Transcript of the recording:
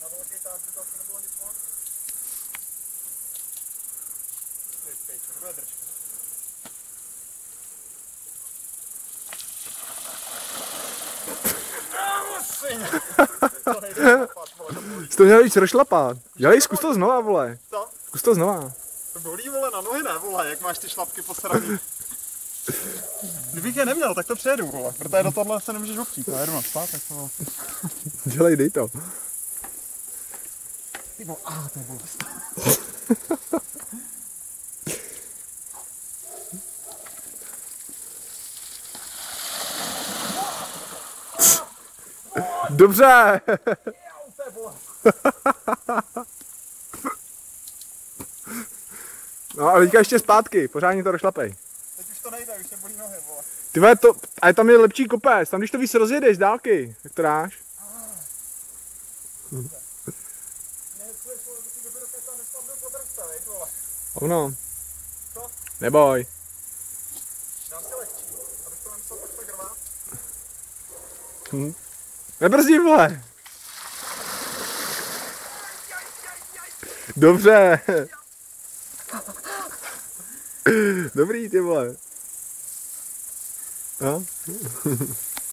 Na velký táč by to asi nebylo nic moc. To bude držka. Jsi to měl víc rozšlapat. Dělej, zkus to znova, vole. Co? Zkus to znova. To bolí, vole, na nohy, ne, vole, jak máš ty šlapky posraný. Kdybych je neměl, tak to přejedu, vole, protože do tohle se nemůžeš opřít. Já jedu na spát, tak to... Dělej, dej to. Ty vole, to je bolest. Dobře. No a teďka ještě zpátky, pořádně to rozšlapej. Teď už to nejde, už se bolí nohy, vole. Ty vole, to, ale tam je lepší kopec, tam když to víc rozjedeš z dálky, jak to dáš? Ono. Co? Neboj. Dám si lehčí, abych to nemusel pak tak rvát. Nebrzdí, vole. Dobře. Dobrý, ty vole. No.